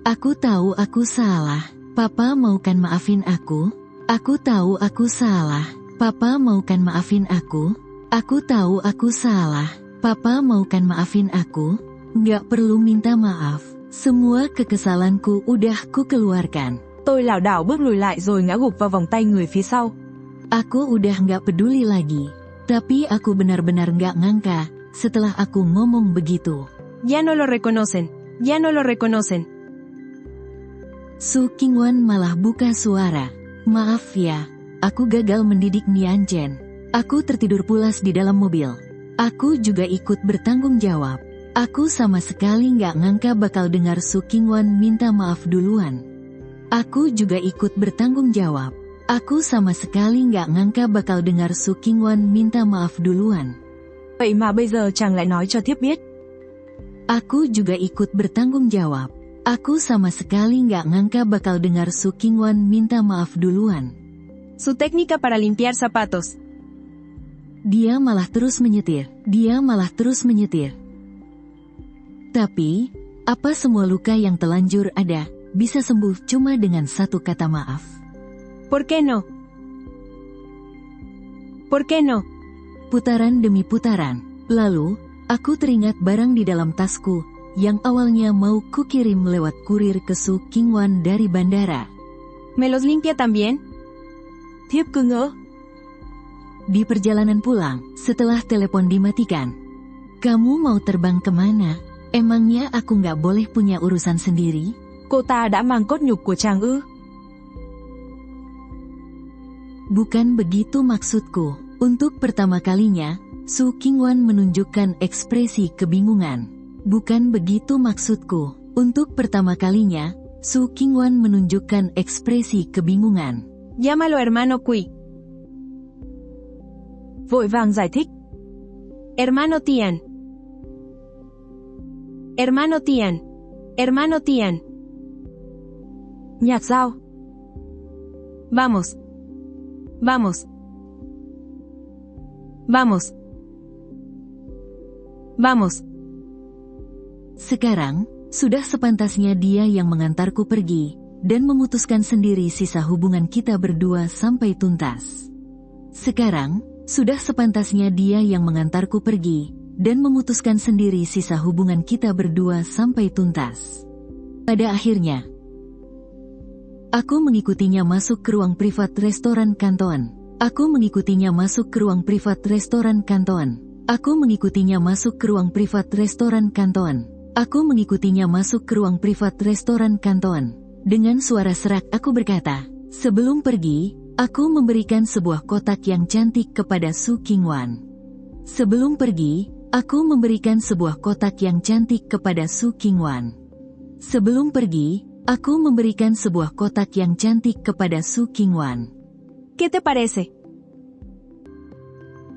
Aku tahu aku salah. Papa mau kan maafin aku? Aku tahu aku salah. Papa mau kan maafin aku? Aku tahu aku salah. Papa mau kan maafin aku? Nggak perlu minta maaf. Semua kekesalanku udah ku keluarkan. Tôi lảo đảo bước lùi lại rồi ngã gục vào vòng tay người phía sau. Aku udah nggak peduli lagi. Tapi aku benar-benar nggak ngangka setelah aku ngomong begitu. Ya no lo reconocen. Ya no lo reconocen. Su Qingwan malah buka suara. Maaf ya, aku gagal mendidik Nian Chen. Aku tertidur pulas di dalam mobil. Aku juga ikut bertanggung jawab. Aku sama sekali nggak ngangka bakal dengar Su Qingwan minta maaf duluan. Aku juga ikut bertanggung jawab. Aku sama sekali nggak ngangka bakal dengar Su Qingwan minta maaf duluan. Vậy mà bây giờ chàng lại nói cho thiếp biết. Aku juga ikut bertanggung jawab. Aku sama sekali nggak ngangka bakal dengar Su Qingwan minta maaf duluan. Su técnica para limpiar zapatos. Dia malah terus menyetir. Dia malah terus menyetir. Tapi, apa semua luka yang telanjur ada bisa sembuh cuma dengan satu kata maaf? ¿Por qué no? ¿Por qué no? Putaran demi putaran. Lalu, aku teringat barang di dalam tasku yang awalnya mau kukirim lewat kurir ke Su Qingwan dari bandara. ¿Me los limpia también? Thiếp cứ ngỡ. Di perjalanan pulang, setelah telepon dimatikan. Kamu mau terbang kemana? Emangnya aku nggak boleh punya urusan sendiri? Cô ta đã mang cốt nhục của chàng ư? Bukan begitu maksudku. Untuk pertama kalinya, Su Qingwan menunjukkan ekspresi kebingungan. Bukan begitu maksudku. Untuk pertama kalinya, Su Qingwan menunjukkan ekspresi kebingungan. Llámalo hermano Quy. Vội vàng giải thích. Hermano Tian. Hermano Tian. Hermano Tian. Nhạc dao. Vamos. Vamos. Vamos. Vamos. Sekarang, sudah sepantasnya dia yang mengantarku pergi, dan memutuskan sendiri sisa hubungan kita berdua sampai tuntas. Sekarang, sudah sepantasnya dia yang mengantarku pergi, dan memutuskan sendiri sisa hubungan kita berdua sampai tuntas. Pada akhirnya, aku mengikutinya masuk ke ruang privat restoran Canton. Aku mengikutinya masuk ke ruang privat restoran Canton. Aku mengikutinya masuk ke ruang privat restoran Canton. Aku mengikutinya masuk ke ruang privat restoran Canton. Dengan suara serak aku berkata, sebelum pergi, aku memberikan sebuah kotak yang cantik kepada Su Qingwan. Sebelum pergi, aku memberikan sebuah kotak yang cantik kepada Su Qingwan. Sebelum pergi, aku memberikan sebuah kotak yang cantik kepada Su Qingwan. ¿Qué te parece?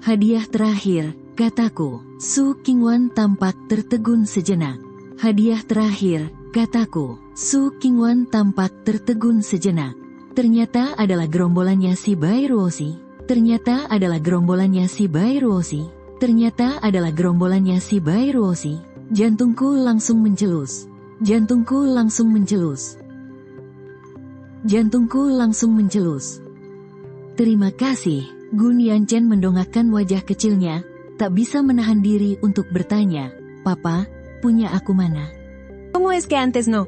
Hadiah terakhir, kataku. Su Qingwan tampak tertegun sejenak. Hadiah terakhir, kataku. Su Qingwan tampak tertegun sejenak. Ternyata adalah gerombolannya si Bai Ruoxi. Ternyata adalah gerombolannya si Bai Ruoxi. Ternyata adalah gerombolannya si Bai Ruoxi. Jantungku langsung mencelus. Jantungku langsung mencelus. Jantungku langsung mencelus. Terima kasih. Gu Nianchen mendongakkan wajah kecilnya, tak bisa menahan diri untuk bertanya, Papa, punya aku mana? ¿Cómo es que antes no?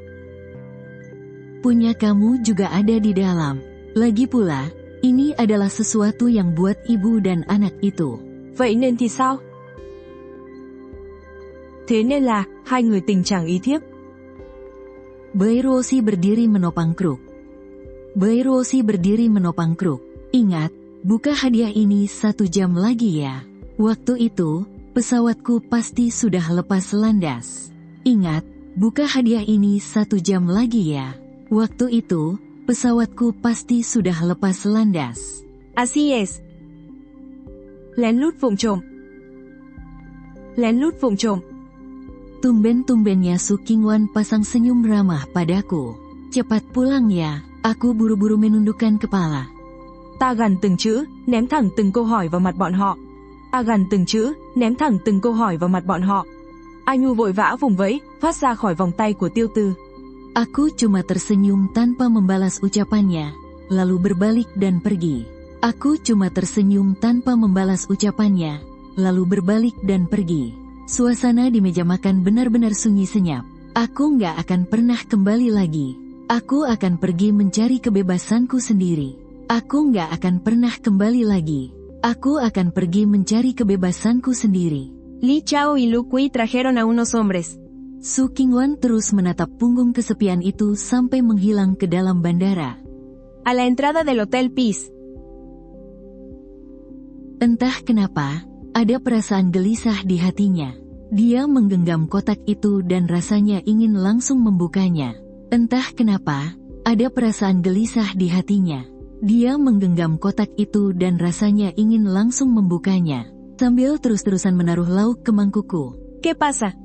Punya kamu juga ada di dalam. Lagi pula, ini adalah sesuatu yang buat ibu dan anak itu. Vậy nên thì sao? Thế nên là, hai người tình chẳng ý thiếp. Bai Ruoxi berdiri menopang kruk. Bai Ruoxi berdiri menopang kruk. Ingat, buka hadiah ini 1 jam lagi ya. Waktu itu, pesawatku pasti sudah lepas landas. Ingat, buka hadiah ini 1 jam lagi ya. Waktu itu, pesawatku pasti sudah lepas landas. Así es. Lén lút vụng trộm. Lén lút vụng trộm. Tumben-tumbennya Su Qingwan pasang senyum ramah padaku. Cepat pulang ya, aku buru-buru menundukkan kepala. Ta gằn từng chữ, ném thẳng từng câu hỏi vào mặt bọn họ. Ta gằn từng chữ, ném thẳng từng câu hỏi vào mặt bọn họ. A Nhu vội vã vùng vẫy, thoát ra khỏi vòng tay của Tiêu Từ. Aku cuma tersenyum tanpa membalas ucapannya, lalu berbalik dan pergi. Aku cuma tersenyum tanpa membalas ucapannya, lalu berbalik dan pergi. Suasana di meja makan benar-benar sunyi senyap. Aku nggak akan pernah kembali lagi. Aku akan pergi mencari kebebasanku sendiri. Aku nggak akan pernah kembali lagi. Aku akan pergi mencari kebebasanku sendiri. Li Chao y Lu Kui trajeron a unos hombres. Su Qingwan terus menatap punggung kesepian itu sampai menghilang ke dalam bandara. A la entrada del Hotel Peace. Entah kenapa, ada perasaan gelisah di hatinya. Dia menggenggam kotak itu dan rasanya ingin langsung membukanya. Entah kenapa, ada perasaan gelisah di hatinya. Dia menggenggam kotak itu dan rasanya ingin langsung membukanya, sambil terus-terusan menaruh lauk ke mangkukku. ¿Qué pasa?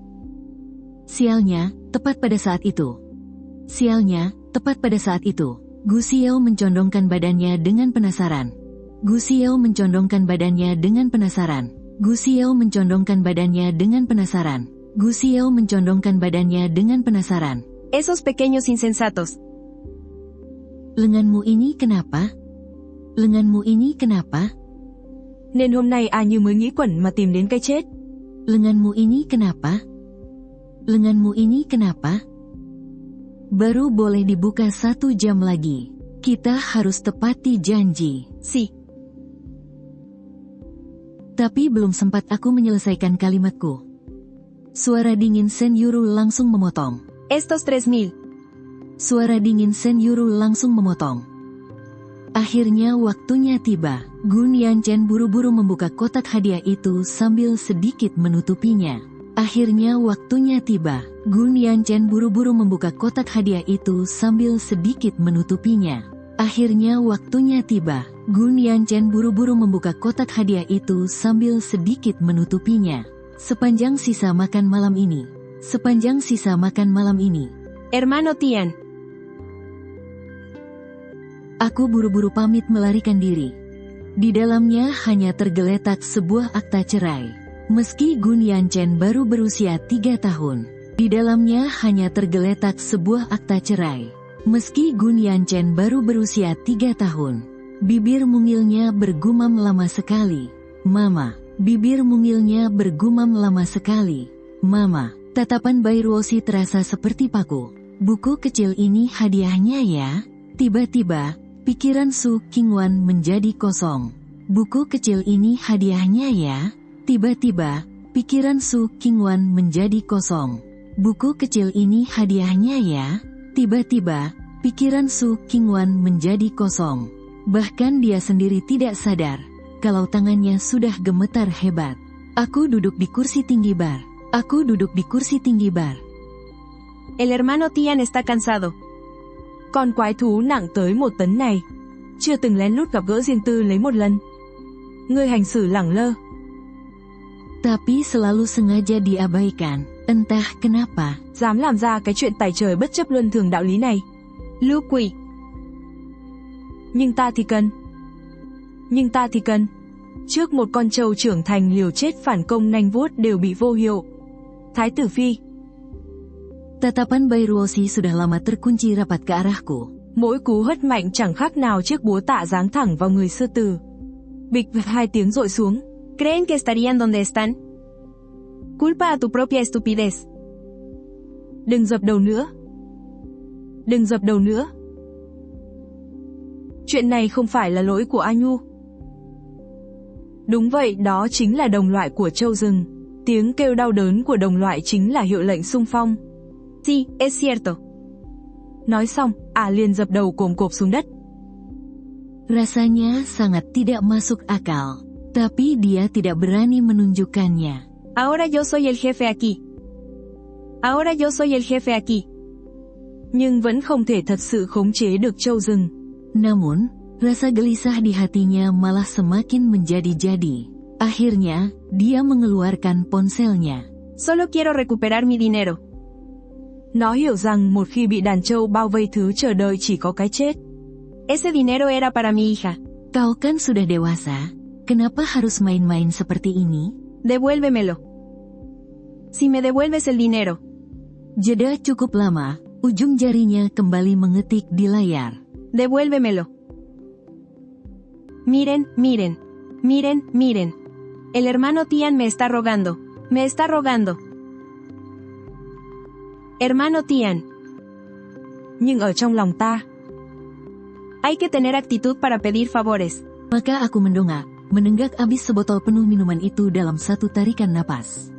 Sialnya, tepat pada saat itu. Sialnya, tepat pada saat itu. Gu Xiao mencondongkan badannya dengan penasaran. Gu Xiao mencondongkan badannya dengan penasaran. Gu Xiao mencondongkan badannya dengan penasaran. Gu Xiao mencondongkan badannya dengan penasaran. Esos pequeños insensatos. Lenganmu ini kenapa? Lenganmu ini kenapa? Nên hôm nay ai như mới nghĩ quẩn mà tìm đến cái chết. Lenganmu ini kenapa? Lenganmu ini kenapa? Baru boleh dibuka 1 jam lagi. Kita harus tepati janji. Sí. Tapi belum sempat aku menyelesaikan kalimatku. Suara dingin Sen Yuru langsung memotong. Estos 3.000. Suara dingin Sen Yuru langsung memotong. Akhirnya waktunya tiba. Gun Yanchen buru-buru membuka kotak hadiah itu sambil sedikit menutupinya. Akhirnya waktunya tiba. Gun Yanchen buru-buru membuka kotak hadiah itu sambil sedikit menutupinya. Akhirnya waktunya tiba. Gun Yanchen buru-buru membuka kotak hadiah itu sambil sedikit menutupinya. Sepanjang sisa makan malam ini. Sepanjang sisa makan malam ini. Hermano Tian. Aku buru-buru pamit melarikan diri. Di dalamnya hanya tergeletak sebuah akta cerai. Meski Gun Yanchen baru berusia 3 tahun. Di dalamnya hanya tergeletak sebuah akta cerai. Meski Gun Yanchen baru berusia 3 tahun. Bibir mungilnya bergumam lama sekali. Mama. Bibir mungilnya bergumam lama sekali. Mama. Tatapan Bairuoshi terasa seperti paku. Buku kecil ini hadiahnya ya. Tiba-tiba, pikiran Su Qingwan menjadi kosong. Buku kecil ini hadiahnya ya. Tiba-tiba, pikiran Su Qingwan menjadi kosong. Buku kecil ini hadiahnya ya. Tiba-tiba, pikiran Su Qingwan menjadi kosong. Bahkan dia sendiri tidak sadar kalau tangannya sudah gemetar hebat. Aku duduk di kursi tinggi bar. Aku duduk di kursi tinggi bar. El hermano Tian está cansado. Con quái thú nặng tới 1 tấn này. Chưa từng lén lút gặp gỡ riêng tư lấy một lần. Ngươi hành xử lẳng lơ. Tapi selalu sengaja diabaikan, entah kenapa. Dám làm ra cái chuyện tày trời bất chấp luân thường đạo lý này. Lưu Quỷ. Nhưng ta thì cần. Nhưng ta thì cần. Trước một con trâu trưởng thành liều chết phản công nanh vuốt đều bị vô hiệu. Thái tử Phi. Tatapan Bairuoshi sudah lama terkunci rapat ke arahku. Mỗi cú hất mạnh chẳng khác nào chiếc búa tạ giáng thẳng vào người sư tử. Bịch 2 tiếng rội xuống. ¿Creen que estarían donde están? Culpa a tu propia estupidez. Đừng dập đầu nữa. Đừng dập đầu nữa. Chuyện này không phải là lỗi của A Nhu. Đúng vậy, đó chính là đồng loại của trâu rừng. Tiếng kêu đau đớn của đồng loại chính là hiệu lệnh xung phong. Sí, es cierto. Nói xong, liền dập đầu cồm cộp xuống đất. Rasanya sangat tidak masuk akal, tapi dia tidak berani menunjukkannya. Ahora yo soy el jefe aquí. Ahora yo soy el jefe aquí. Nhưng vẫn không thể thật sự khống chế được trâu rừng. Namun, rasa gelisah di hatinya malah semakin menjadi-jadi. Akhirnya, dia mengeluarkan ponselnya. Solo quiero recuperar mi dinero. Nó hiểu rằng một khi bị đàn trâu bao vây thứ chờ đợi chỉ có cái chết. Ese dinero era para mi hija. Kau kan sudah dewasa, kenapa harus main-main seperti ini? Devuélvemelo. Si me devuelves el dinero. Jeda cukup lama, Ujung jarinya kembali mengetik di layar. Devuélvemelo. Miren, miren. Miren, miren. El hermano Tian me está rogando. Me está rogando. Hermano Tian. Nhưng ở trong lòng ta, hay que tener actitud para pedir favores. Maka aku mendongak, menenggak habis sebotol penuh minuman itu dalam satu tarikan napas.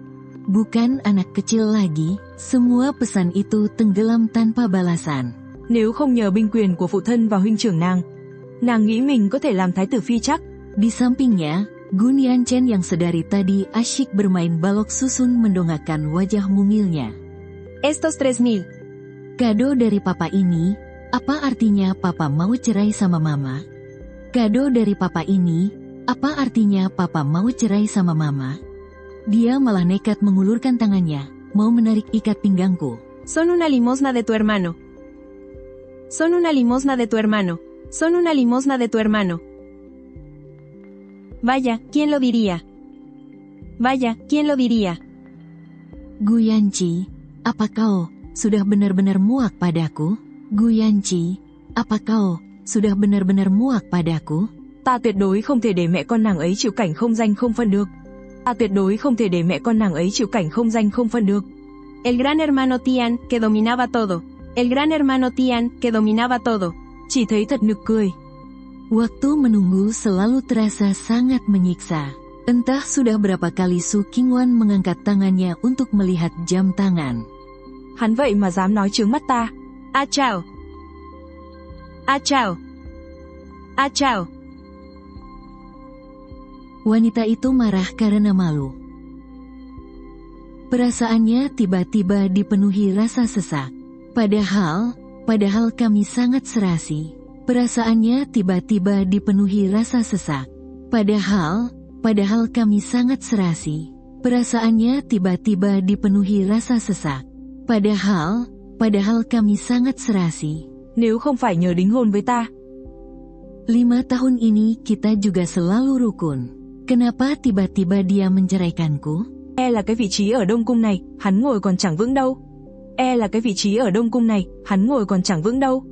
Bukan anak kecil lagi, semua pesan itu tenggelam tanpa balasan. Nếu không nhờ binh quyền của phụ thân và huynh trưởng nàng nghĩ mình có thể làm thái tử phi chắc. Di sampingnya, Gun Yanchen yang sedari tadi asyik bermain balok susun mendongakkan wajah mungilnya. Estos 3.000. Kado dari papa ini, apa artinya papa mau cerai sama mama? Kado dari papa ini, apa artinya papa mau cerai sama mama? Dia malah nekat mengulurkan tangannya, mau menarik ikat pinggangku. Son una limosna de tu hermano. Son una limosna de tu hermano. Son una limosna de tu hermano. Vaya, ¿quién lo diría? Vaya, ¿quién lo diría? Gu Yanchi, apa kau sudah benar-benar muak padaku? Gu Yanchi, apa kau sudah benar-benar muak padaku? Ta tuyệt đối không thể để mẹ con nàng ấy chịu cảnh không danh không phân được. Ta tuyệt đối không thể để mẹ con nàng ấy chịu cảnh không danh không phân được. El gran hermano Tian, que dominaba todo. El gran hermano Tian, que dominaba todo. Chỉ thấy thật nực cười. Waktu menunggu selalu terasa sangat menyiksa. Entah sudah berapa kali Su Qingwan mengangkat tangannya untuk melihat jam tangan. Hắn vậy mà dám nói trướng mắt ta. A chào. A chào. A chào. Wanita itu marah karena malu. Perasaannya tiba-tiba dipenuhi rasa sesak. Padahal kami sangat serasi. Perasaannya tiba-tiba dipenuhi rasa sesak. Padahal kami sangat serasi. Perasaannya tiba-tiba dipenuhi rasa sesak. Padahal kami sangat serasi. Nếu không phải nhờ đính hôn với ta. 5 tahun ini kita juga selalu rukun. Kenapa tiba-tiba dia menceraikanku? Là cái vị trí ở Đông Cung này, hắn ngồi còn chẳng vững đâu. Là cái vị trí ở Đông Cung này, hắn ngồi còn chẳng vững đâu.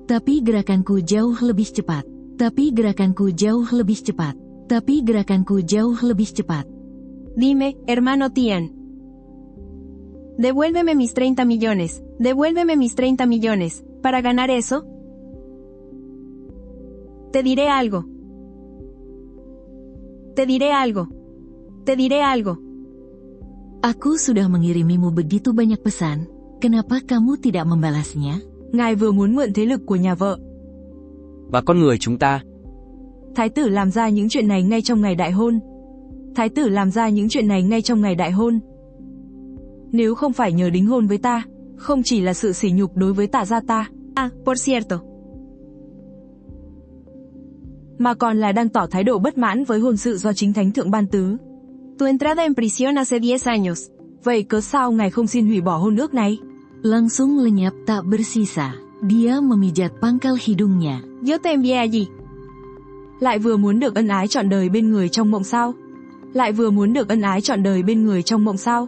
Tapi gerakanku jauh lebih cepat. Tapi gerakanku jauh lebih cepat. Tapi gerakanku jauh lebih cepat. Dime, hermano Tian. Devuélveme mis 30 millones. Devuélveme mis 30 millones. ¿Para ganar eso? Te diré algo. Te diré algo. Te diré algo. Aku sudah mengirimimu begitu banyak pesan. Kenapa kamu tidak membalasnya? Ngài vừa muốn mượn thế lực của nhà vợ và con người chúng ta. Thái tử làm ra những chuyện này ngay trong ngày đại hôn. Thái tử làm ra những chuyện này ngay trong ngày đại hôn. Nếu không phải nhờ đính hôn với ta, không chỉ là sự sỉ nhục đối với Tạ gia ta. À, por cierto. Mà còn là đang tỏ thái độ bất mãn với hôn sự do chính thánh thượng ban tứ. Tu entrada en prisión hace 10 años. Vậy cớ sao ngài không xin hủy bỏ hôn ước này? Langsung lenyap tak bersisa. Dia memijat pangkal hidungnya. Yo te envié allí. Lại vừa muốn được ân ái trọn đời bên người trong mộng sao? Lại vừa muốn được ân ái trọn đời bên người trong mộng sao?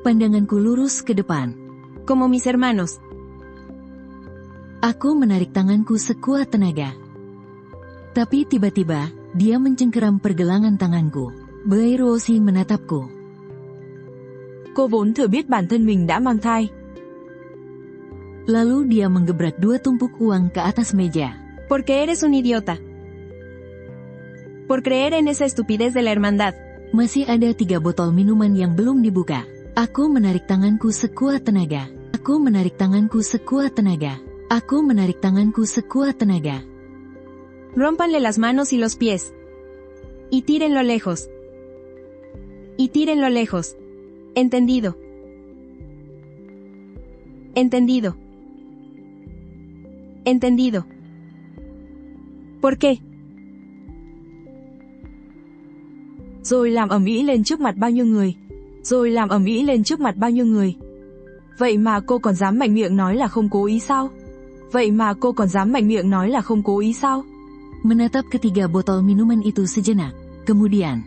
Pandanganku lurus ke depan. Como mis hermanos. Aku menarik tanganku sekuat tenaga. Tapi tiba-tiba, dia mencengkeram pergelangan tanganku. Bairosi menatapku. Cô vốn thừa biết bản thân mình đã mang thai. Lalu dia menggebrak 2 tumpuk uang ke atas meja. Porque eres un idiota. Por creer en esa estupidez de la hermandad. Masih ada 3 botol minuman yang belum dibuka. Aku menarik tanganku sekuat tenaga. Aku menarik tanganku sekuat tenaga. Aku menarik tanganku sekuat tenaga. Rómpanle las manos y los pies. Y tírenlo lejos. Y tírenlo lejos. Entendido. Entendido. Entendido. ¿Por qué? Rồi làm ầm ĩ lên trước mặt bao nhiêu người. Rồi làm ầm ĩ lên trước mặt bao nhiêu người. Vậy mà cô còn dám mạnh miệng nói là không cố ý sao? Vậy mà cô còn dám mạnh miệng nói là không cố ý sao? Menatap ketiga botol minuman itu sejenak. Kemudian.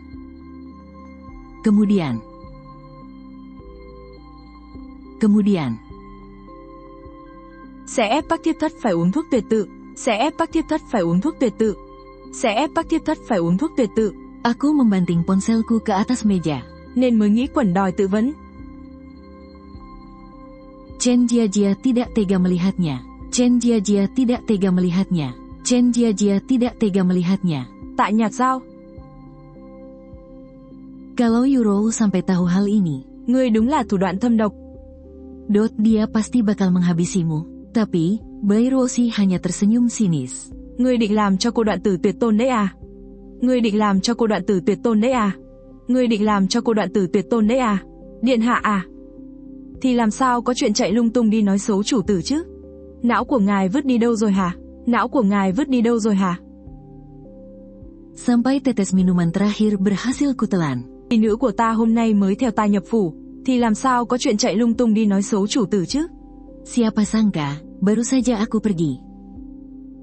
Sẽ ép Park Thiếp Thất phải uống thuốc tuyệt tự. Sẽ ép Park Thiếp Thất phải uống thuốc tuyệt tự. Sẽ ép Park Thiếp Thất phải uống thuốc tuyệt tự. Aku membanting ponselku ke atas meja. Nên mới nghĩ quẩn đòi tự vấn. Chen Jiajia tidak tega melihatnya. Chen Jiajia tidak tega melihatnya. Chen Jiajia tidak tega melihatnya. Tạ Nhạc Giao, Kalau Yurou sampai tahu hal ini, ngươi đúng là thủ đoạn thâm độc. Dot dia pasti bakal menghabisimu. Tapi, Bairoshi hanya tersenyum sinis. Ngươi định làm cho cô đoạn tử tuyệt tôn đấy à? Ngươi định làm cho cô đoạn tử tuyệt tôn đấy à? Ngươi định làm cho cô đoạn tử tuyệt tôn đấy à? Điện hạ à? Thì làm sao có chuyện chạy lung tung đi nói xấu chủ tử chứ? Não của ngài vứt đi đâu rồi hả? Não của ngài vứt đi đâu rồi hả? Sampai tetes minuman terakhir berhasil kutelan. Tỷ nữ của ta hôm nay mới theo ta nhập phủ, thì làm sao có chuyện chạy lung tung đi nói xấu chủ tử chứ? Siapa sangka, baru saja aku pergi.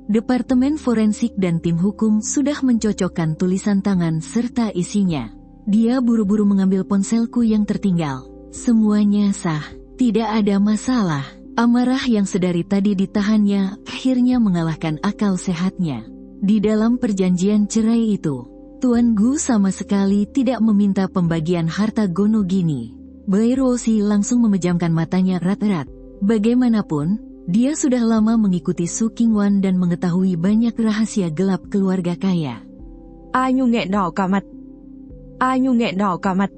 Departemen Forensik dan tim hukum sudah mencocokkan tulisan tangan serta isinya. Dia buru-buru mengambil ponselku yang tertinggal. Semuanya sah, tidak ada masalah. Amarah yang sedari tadi ditahannya akhirnya mengalahkan akal sehatnya. Di dalam perjanjian cerai itu, Tuan Gu sama sekali tidak meminta pembagian harta Gonogini. Bairoshi langsung memejamkan matanya rat-rat. Bagaimanapun, dia sudah lama mengikuti Su Qingwan dan mengetahui banyak rahasia gelap keluarga kaya. A Nhu nghẹn đỏ cả mặt. A Nhu nghẹn đỏ cả mặt.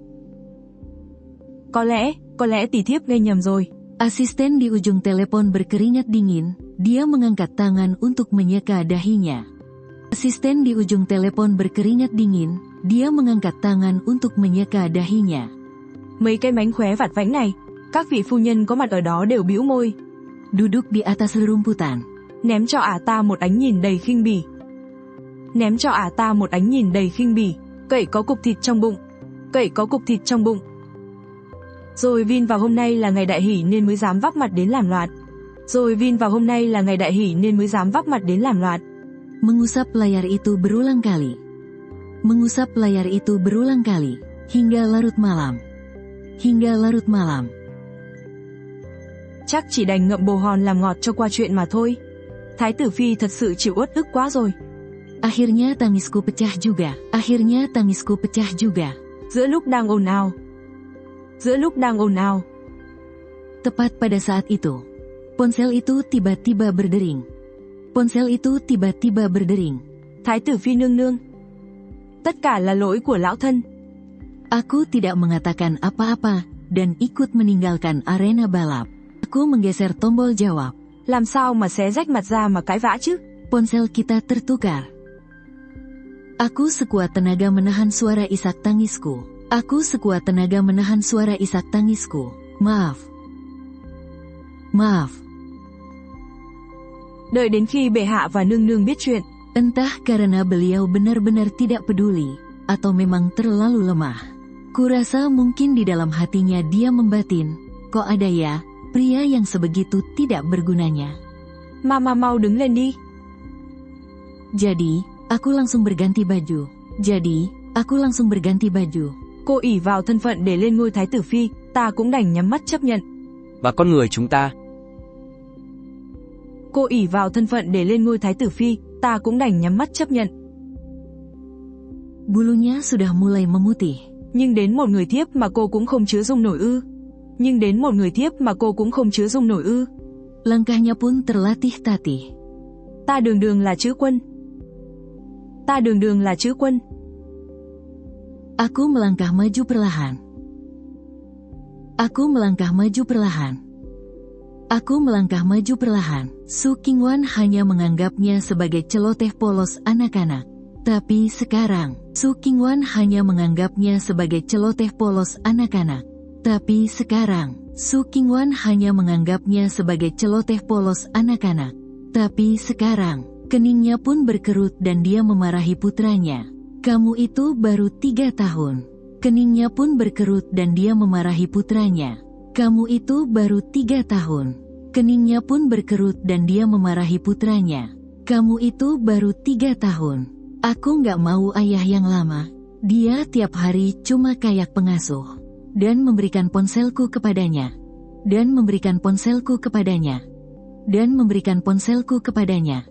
Có lẽ tỷ thiếp nghe nhầm rồi. Asisten di ujung telepon berkeringat dingin, dia mengangkat tangan untuk menyeka dahinya. Asisten di ujung telepon berkeringat dingin, dia mengangkat tangan untuk menyeka dahinya. Mấy cái mánh khóe vặt vãnh này, các vị phu nhân có mặt ở đó đều bĩu môi. Duduk di atas rerumputan. Ném cho ả ta một ánh nhìn đầy khinh bỉ. Ném cho ả ta một ánh nhìn đầy khinh bỉ. Cậy có cục thịt trong bụng. Cậy có cục thịt trong bụng. Rồi Vin vào hôm nay là ngày đại hỷ nên mới dám vấp mặt đến làm loạn. Rồi Vin vào hôm nay là ngày đại hỷ nên mới dám vấp mặt đến làm loạn. Mengusap layar itu berulang kali. Mengusap layar itu berulang kali. Hingga larut malam. Hingga larut malam. Chắc chỉ đành ngậm bồ hòn làm ngọt cho qua chuyện mà thôi. Thái tử phi thật sự chịu uất ức quá rồi. Akhirnya tangisku pecah juga. Akhirnya tangisku pecah juga. Giữa lúc đang ồn ào. Giữa lúc đang ồn ào. Tepat pada saat itu, ponsel itu tiba-tiba berdering. Ponsel itu tiba-tiba berdering. Thái tử phi nương nương. Tất cả là lỗi của lão thân. Aku tidak mengatakan apa-apa dan ikut meninggalkan arena balap. Aku menggeser tombol jawab. Làm sao mà xé rách mặt ra mà cãi vã chứ? Ponsel kita tertukar. Aku sekuat tenaga menahan suara isak tangisku. Aku sekuat tenaga menahan suara isak tangisku. Maaf. Maaf. Đợi đến khi bệ hạ và nương nương biết chuyện. Entah karena beliau benar-benar tidak peduli, atau memang terlalu lemah. Kurasa mungkin di dalam hatinya dia membatin, kok ada ya, pria yang sebegitu tidak bergunanya. Mama mau đứng lên đi. Jadi, aku langsung berganti baju. Jadi, aku langsung berganti baju. Cô ỷ vào thân phận để lên ngôi thái tử phi, ta cũng đành nhắm mắt chấp nhận. Và con người chúng ta. Cô ỷ vào thân phận để lên ngôi thái tử phi, ta cũng đành nhắm mắt chấp nhận. Bulunya sudah mulai memutih. Nhưng đến một người thiếp mà cô cũng không chứa dung nổi ư. Nhưng đến một người thiếp mà cô cũng không chứa dung nổi ư. Langkahnya pun terlatih-tatih. Ta đường đường là chữ quân. Ta đường đường là chữ quân. Aku melangkah maju perlahan. Aku melangkah maju perlahan. Aku melangkah maju perlahan. Su Qingwan hanya menganggapnya sebagai celoteh polos anak-anak. Tapi sekarang, Su Qingwan hanya menganggapnya sebagai celoteh polos anak-anak. Tapi sekarang, Su Qingwan hanya menganggapnya sebagai celoteh polos anak-anak. Tapi sekarang, keningnya pun berkerut dan dia memarahi putranya. Kamu itu baru 3 tahun. Keningnya pun berkerut dan dia memarahi putranya. Kamu itu baru 3 tahun. Keningnya pun berkerut dan dia memarahi putranya. Kamu itu baru 3 tahun. Aku nggak mau ayah yang lama. Dia tiap hari cuma kayak pengasuh. Dan memberikan ponselku kepadanya. Dan memberikan ponselku kepadanya. dan memberikan ponselku kepadanya,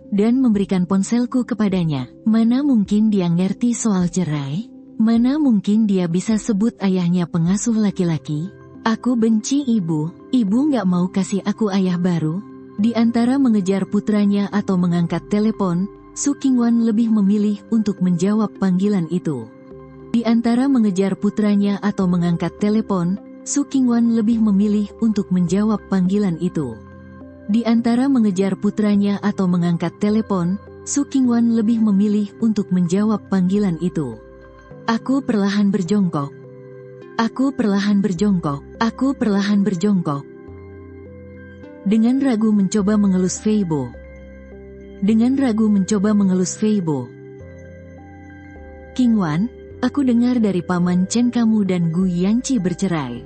Mana mungkin dia ngerti soal cerai? Mana mungkin dia bisa sebut ayahnya pengasuh laki-laki? Aku benci ibu nggak mau kasih aku ayah baru. Di antara mengejar putranya atau mengangkat telepon, Su Qingwan lebih memilih untuk menjawab panggilan itu. Di antara mengejar putranya atau mengangkat telepon, Su Qingwan lebih memilih untuk menjawab panggilan itu. Di antara mengejar putranya atau mengangkat telepon, Su Qingwan lebih memilih untuk menjawab panggilan itu. Aku perlahan berjongkok. Dengan ragu mencoba mengelus Feibo. Qingwan, aku dengar dari Paman Chen kamu dan Gu Yanqi bercerai.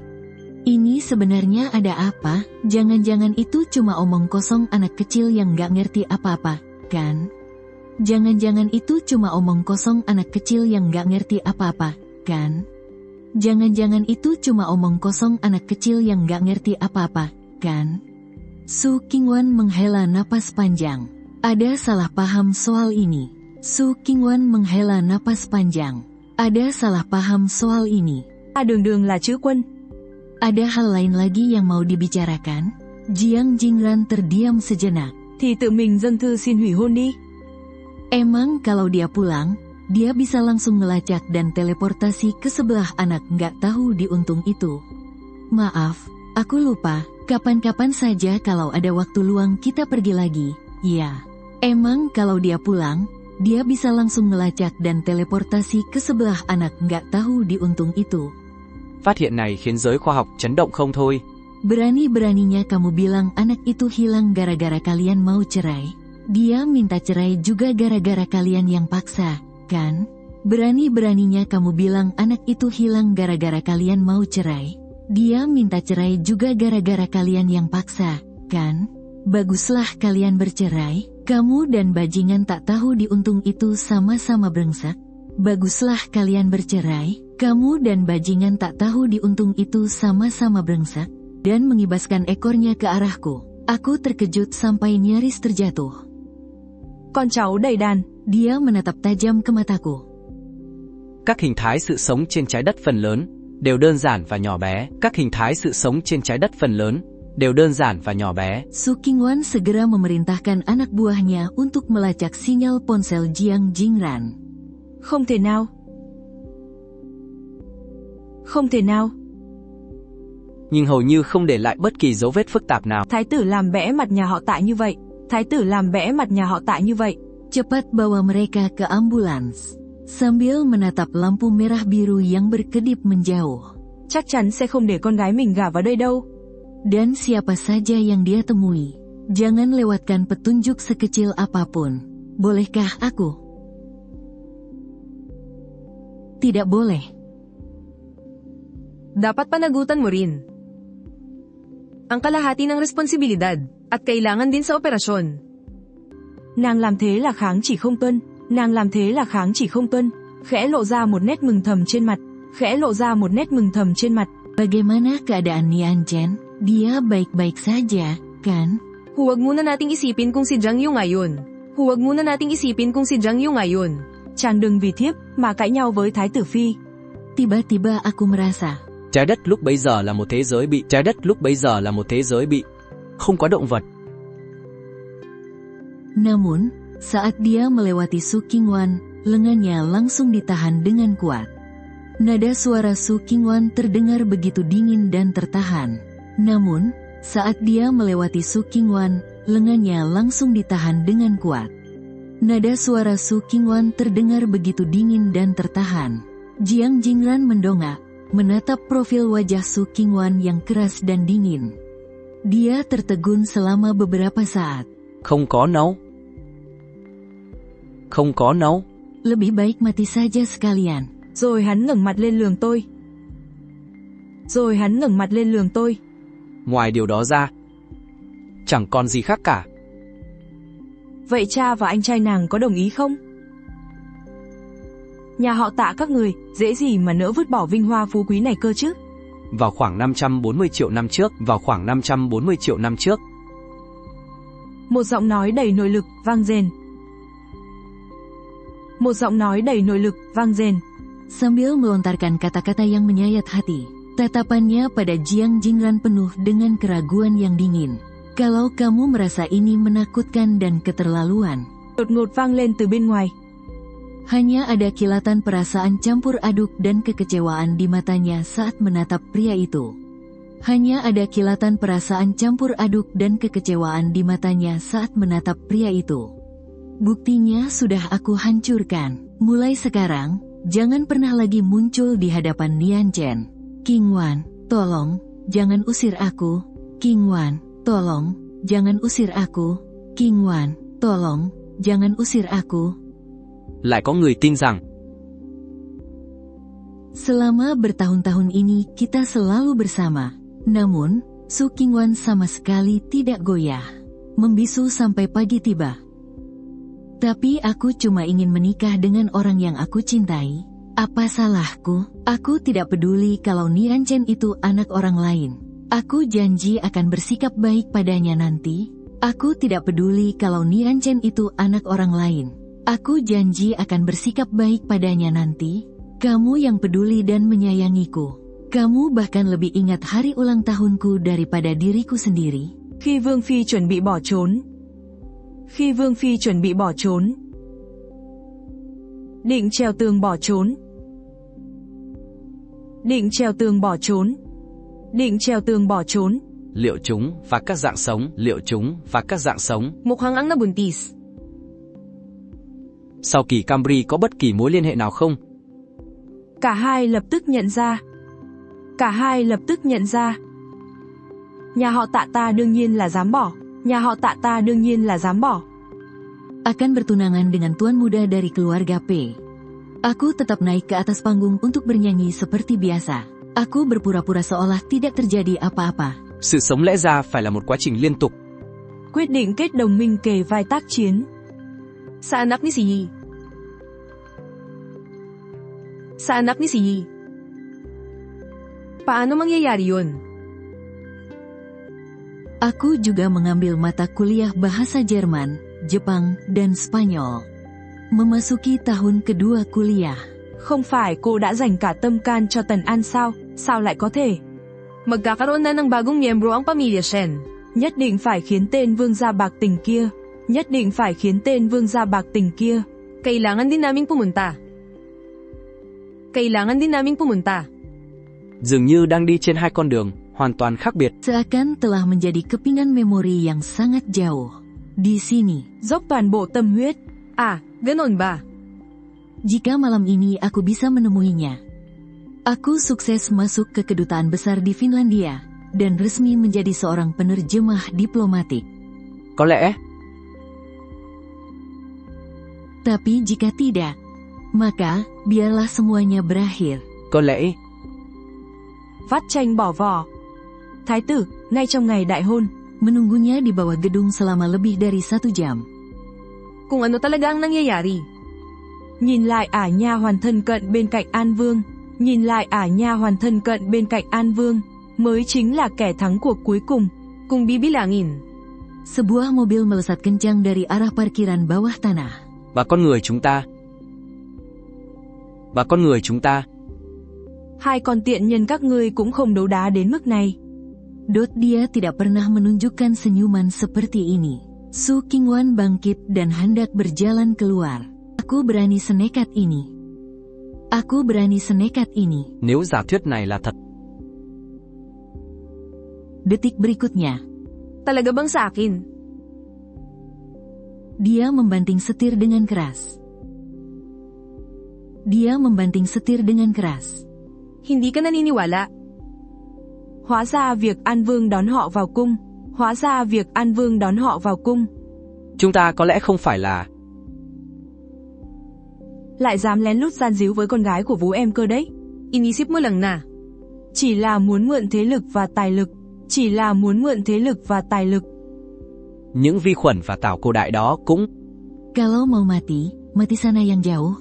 Ini sebenarnya ada apa? Jangan-jangan itu cuma omong kosong anak kecil yang gak ngerti apa-apa, kan? Jangan-jangan itu cuma omong kosong anak kecil yang gak ngerti apa-apa, kan? Jangan-jangan itu cuma omong kosong anak kecil yang gak ngerti apa-apa, kan? Su Qingwan menghela napas panjang. Ada salah paham soal ini. Đường là chữ quân. Ada hal lain lagi yang mau dibicarakan? Jiang Jingran terdiam sejenak. Thì tự mình dâng thư xin hủy hôn đi. Emang kalau dia pulang, dia bisa langsung ngelacak dan teleportasi ke sebelah anak nggak tahu diuntung itu. Maaf, aku lupa, kapan-kapan saja kalau ada waktu luang kita pergi lagi, ya. Emang kalau dia pulang, dia bisa langsung ngelacak dan teleportasi ke sebelah anak nggak tahu diuntung itu. Phát hiện này khiến giới khoa học chấn động không thôi. Berani-beraninya kamu bilang anak itu hilang gara-gara kalian mau cerai. Dia minta cerai juga gara-gara kalian yang paksa, kan? Berani-beraninya kamu bilang anak itu hilang gara-gara kalian mau cerai. Dia minta cerai juga gara-gara kalian yang paksa, kan? Baguslah kalian bercerai. Kamu dan bajingan tak tahu diuntung itu sama-sama brengsek. Baguslah kalian bercerai. Kamu dan bajingan tak tahu diuntung itu sama-sama brengsek. Dan mengibaskan ekornya ke arahku. Aku terkejut sampai nyaris terjatuh. Con cháu đầy đàn. Dia menatap tajam ke mataku. Các hình thái sự sống trên trái đất phần lớn đều đơn giản và nhỏ bé. Su Qingwan segera memerintahkan anak buahnya untuk melacak sinyal ponsel Jiang Jingran. Không thể nào. Nhưng hầu như không để lại bất kỳ dấu vết phức tạp nào. Thái tử làm bẽ mặt nhà họ Tạ như vậy. Cepat bawa mereka ke ambulans. Sambil menatap lampu merah biru yang berkedip menjauh. Chắc chắn sẽ không để con gái mình gả vào đây đâu. Dan siapa saja yang dia temui, jangan lewatkan petunjuk sekecil apapun. Bolehkah aku? Tidak boleh. Dapat panagutan mo rin ang kalahati ng responsibilidad at kailangan din sa operasyon. Nàng làm thế là kháng chỉ không tuân. Khẽ lộ ra một nét mừng thầm trên mặt. Bagaimana keadaan Nian Chen? Dia baik-baik saja, kan? Huwag muna nating isipin kung si Jiang Yu ngayon. Chàng đừng vì thiếp mà cãi nhau với Thái tử Phi. Tiba-tiba aku merasa Trái đất lúc bấy giờ là một thế giới bị không có động vật. Namun, saat dia melewati Su Qingwan, lengannya langsung ditahan dengan kuat. Nada suara Su Qingwan terdengar begitu dingin dan tertahan. Namun, saat dia melewati Su Qingwan, lengannya langsung ditahan dengan kuat. Nada suara Su Qingwan terdengar begitu dingin dan tertahan. Jiang Jingran mendongak, menatap profil wajah Su Qingwan yang keras dan dingin. Dia tertegun selama beberapa saat. Không có nấu. Lebih baik mati saja sekalian. Rồi hắn ngẩng mặt lên lườm tôi. Ngoài điều đó ra, chẳng còn gì khác cả. Vậy cha và anh trai nàng có đồng ý không? Nhà họ Tạ các người, dễ gì mà nỡ vứt bỏ vinh hoa phú quý này cơ chứ? Vào khoảng 540 triệu năm trước, Một giọng nói đầy nội lực vang rền. Một giọng nói đầy nội lực vang rền. Sambil melontarkan kata-kata yang menyayat hati, tatapannya pada Jiang Jingran penuh dengan keraguan yang dingin. Kalau kamu merasa ini menakutkan dan keterlaluan. Đột ngột vang lên từ bên ngoài. Hanya ada kilatan perasaan campur aduk dan kekecewaan di matanya saat menatap pria itu. Hanya ada kilatan perasaan campur aduk dan kekecewaan di matanya saat menatap pria itu. Buktinya sudah aku hancurkan. Mulai sekarang, jangan pernah lagi muncul di hadapan Nian Chen. King Wan, tolong, jangan usir aku. King Wan, tolong, jangan usir aku. King Wan, tolong, jangan usir aku. Lại có người tin rằng selama bertahun-tahun ini kita selalu bersama. Namun, Su Qingwan sama sekali tidak goyah. Membisu sampai pagi tiba. Tapi aku cuma ingin menikah dengan orang yang aku cintai. Apa salahku? Aku tidak peduli kalau Nian Chen itu anak orang lain. Aku janji akan bersikap baik padanya nanti. Aku tidak peduli kalau Nian Chen itu anak orang lain. Aku janji akan bersikap baik padanya nanti. Kamu yang peduli dan menyayangiku. Kamu bahkan lebih ingat hari ulang tahunku daripada diriku sendiri. Khi Vương Phi chuẩn bị bỏ trốn. Khi Vương Phi chuẩn bị bỏ trốn. Định trèo tường bỏ trốn. Định trèo tường bỏ trốn. Định trèo tường bỏ trốn. liệu chúng và các dạng sống, liệu chúng và các dạng sống. Mukhang ang nabuntis. Sau kỳ Cambry có bất kỳ mối liên hệ nào không? Cả hai lập tức nhận ra. Cả hai lập tức nhận ra. Nhà họ Tạ ta đương nhiên là dám bỏ. Nhà họ Tạ ta đương nhiên là dám bỏ. Akan bertunangan dengan tuan muda dari keluarga P. Aku tetap naik ke atas panggung untuk bernyanyi seperti biasa. Aku berpura-pura seolah tidak terjadi apa-apa. Sự sống lẽ ra phải là một quá trình liên tục. Quyết định kết đồng minh kề vai tác chiến. Sa anak ni si Yi. Sa anak ni si Yi. Paano mangyayari yun? Aku juga mengambil mata kuliah bahasa Jerman, Jepang, dan Spanyol. Memasuki tahun kedua kuliah. Không phải cô đã dành cả tâm can cho Tần An sao? Sao lại có thể? Magkakaroon na ng bagong miyembro ang pamilya Shen. Nhất định phải khiến tên vương gia bạc tình kia. Nhất định phải khiến tên vương gia bạc tình kia. Kailangan din naming pumunta. Kailangan din naming pumunta. Dường như đang đi trên hai con đường hoàn toàn khác biệt. Seakan telah menjadi kepingan memori yang sangat jauh. Di sini. Dốc toàn bộ tâm huyết. À, ganon ba? Jika malam ini aku bisa menemuinya. Aku sukses masuk ke kedutaan besar di Finlandia, dan resmi menjadi seorang penerjemah diplomatik. Có lẽ. Tapi jika tidak, maka biarlah semuanya berakhir. Có lẽ. Vắt tranh bỏ vỏ. Thái tử, ngay trong ngày đại hôn. Menunggunya di bawah gedung selama lebih dari 1 jam. Kung ano talaga ang nangyayari. Nhìn lại ả nha hoàn thân cận bên cạnh An Vương. Nhìn lại ả nha hoàn thân cận bên cạnh An Vương. Mới chính là kẻ thắng cuộc cuối cùng. Kung bibilangin. Sebuah mobil melesat kencang dari arah parkiran bawah tanah. Và con người chúng ta. Và con người chúng ta. Hai con tiện nhân các ngươi cũng không đấu đá đến mức này. Dot dia tidak pernah menunjukkan senyuman seperti ini. Su Qingwan bangkit dan hendak berjalan keluar. Aku berani senekat ini. Aku berani senekat ini. Nếu giả thuyết này là thật. Detik berikutnya. Talaga bang sa akin? Dia membanting setir dengan keras. Dia membanting setir dengan keras. Hindi ka naniniwala. Hóa ra việc An Vương đón họ vào cung. Hóa ra việc An Vương đón họ vào cung. Chúng ta có lẽ không phải là. Lại dám lén lút gian díu với con gái của vú em cơ đấy. Inisip mo lang na. Chỉ là muốn mượn thế lực và tài lực. Chỉ là muốn mượn thế lực và tài lực. Những vi khuẩn và tảo cổ đại đó cũng. Kalau mau mati, mati sana yang jauh.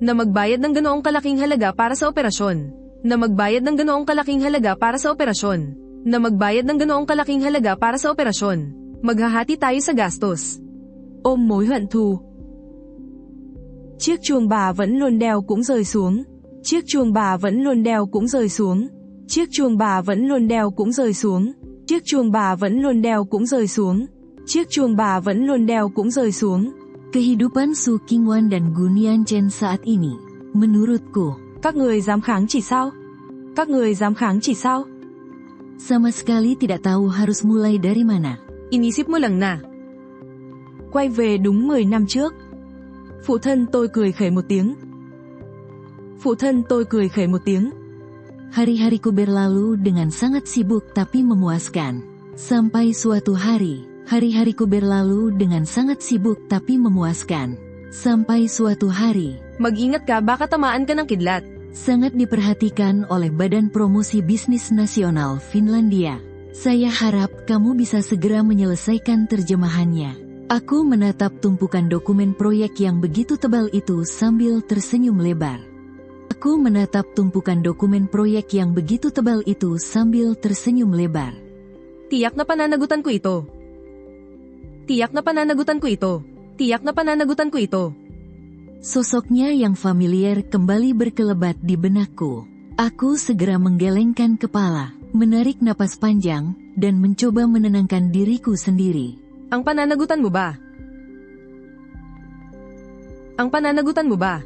Na magbayad ng ganoong kalaking halaga para sa operasyon. Na magbayad ng ganoong kalaking halaga para sa operasyon. Na magbayad ng ganoong kalaking halaga para sa operasyon. Maghahati tayo sa gastos. Ôm mối hận thù. Chiếc chuông bà vẫn luôn đeo cũng rơi xuống. Chiếc chuông bà vẫn luôn đeo cũng rơi xuống. Chiếc chuông bà vẫn luôn đeo cũng rơi xuống. Chiếc chuông bà vẫn luôn đeo cũng rơi xuống. Chiếc chuông bà vẫn luôn đeo cũng rơi xuống. Kehidupan Su Qingwan dan Gunian Chen saat ini, menurutku, Các người dám kháng chỉ sao? Các người dám kháng chỉ sao? sama sekali tidak tahu harus mulai dari mana. Inisip mo lang na. Quay về đúng 10 năm trước. Phụ thân tôi cười khẩy một tiếng. Phụ thân tôi cười khẩy một tiếng. Hari-hariku berlalu dengan sangat sibuk tapi memuaskan. Sampai suatu hari, hari-hariku berlalu dengan sangat sibuk tapi memuaskan. Sampai suatu hari, Mag-ingat ka, baka tamaan ka ng kidlat. sangat diperhatikan oleh Badan Promosi Bisnis Nasional Finlandia. Saya harap kamu bisa segera menyelesaikan terjemahannya. Aku menatap tumpukan dokumen proyek yang begitu tebal itu sambil tersenyum lebar. Aku menatap tumpukan dokumen proyek yang begitu tebal itu sambil tersenyum lebar. Tiyak na pananagutan ko ito. Tiyak na pananagutan ko ito. Tiyak na pananagutan ko ito. Sosoknya yang familiar kembali berkelebat di benakku. Aku segera menggelengkan kepala, menarik napas panjang, dan mencoba menenangkan diriku sendiri. Ang pananagutan mo ba? Ang pananagutan mo ba?